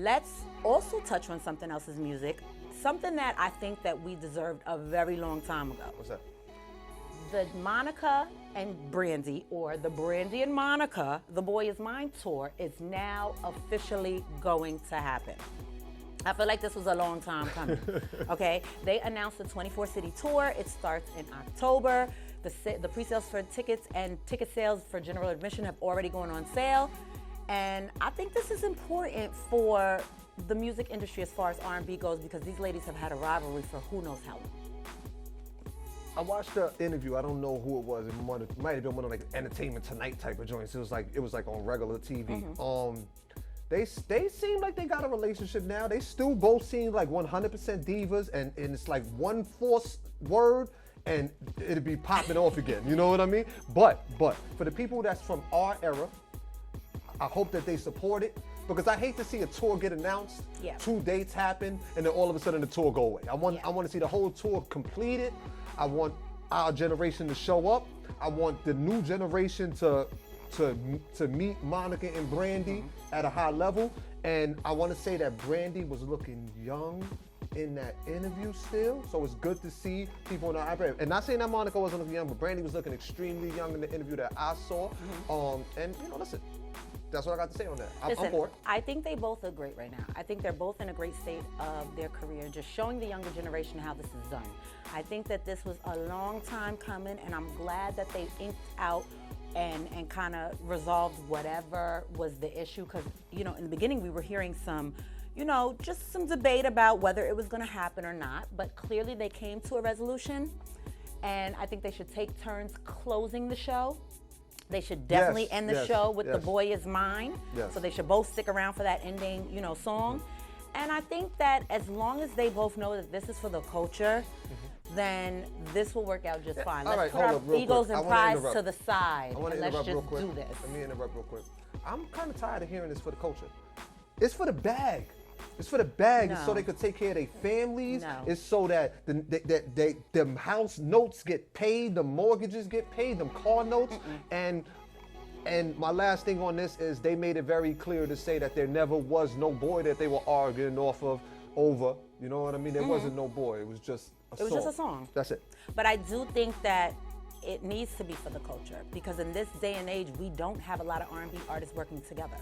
let's also touch on something else's music, something that I think that we deserved a very long time ago. What's that? The Monica and Brandy, or the Brandy and Monica, The Boy Is Mine tour is now officially going to happen. I feel like this was a long time coming, okay? They announced the 24-city tour. It starts in October. The pre-sales for tickets and ticket sales for general admission have already gone on sale. And I think this is important for the music industry as far as R&B goes, because these ladies have had a rivalry for who knows how long. I watched the interview. I don't know who it was. It might have been one of like Entertainment Tonight type of joints. It was like on regular TV. They seem like they got a relationship now. They still both seem like 100% divas, and it's like one forced word and it'll be popping off again. You know what I mean? But for the people that's from our era, I hope that they support it, because I hate to see a tour get announced, 2 dates happen, and then all of a sudden the tour go away. I want to see the whole tour completed. I want our generation to show up. I want the new generation to meet Monica and Brandy at a high level. And I want to say that Brandy was looking young in that interview still. So it's good to see people on the iPad. And not saying that Monica wasn't looking young, but Brandy was looking extremely young in the interview that I saw. And listen, that's what I got to say on that. I'm for it. I think they both look great right now. I think they're both in a great state of their career, just showing the younger generation how this is done. I think that this was a long time coming, and I'm glad that they inked out and kind of resolved whatever was the issue, because, in the beginning we were hearing some, just some debate about whether it was going to happen or not, but clearly they came to a resolution, and I think they should take turns closing the show. They should definitely end the show with The Boy Is Mine. So they should both stick around for that ending, song. And I think that as long as they both know that this is for the culture, then this will work out just fine. Let's put our egos and pride to the side, and let's just do this. Let me interrupt real quick. I'm kind of tired of hearing this for the culture. It's for the bag. It's for the bag. It's so they could take care of their families. It's so that them house notes get paid, the mortgages get paid, them car notes. And my last thing on this is they made it very clear to say that there never was no boy that they were arguing over. You know what I mean? There wasn't no boy. It was just a song. It was just a song. That's it. But I do think that it needs to be for the culture, because in this day and age, we don't have a lot of R&B artists working together.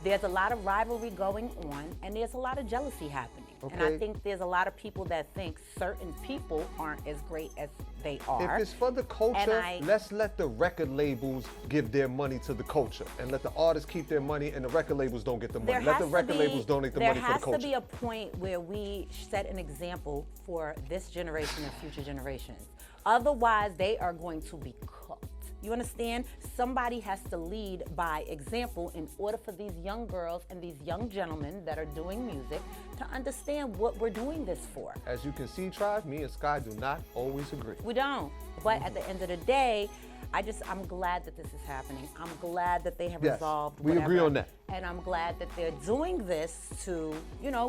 There's a lot of rivalry going on, and there's a lot of jealousy happening. And I think there's a lot of people that think certain people aren't as great as they are. If it's for the culture, let's let the record labels give their money to the culture, and let the artists keep their money, and the record labels don't get the money. Let the record labels donate the money for the culture. There has to be a point where we set an example for this generation and future generations. Otherwise, they are going to be cooked. You understand? Somebody has to lead by example in order for these young girls and these young gentlemen that are doing music to understand what we're doing this for. As you can see, Tribe, me and Sky do not always agree. We don't. But at the end of the day, I'm glad that this is happening. I'm glad that they have resolved whatever. We agree on that. And I'm glad that they're doing this to,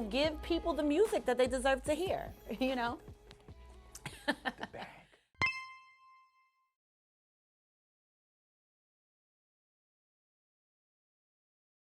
give people the music that they deserve to hear,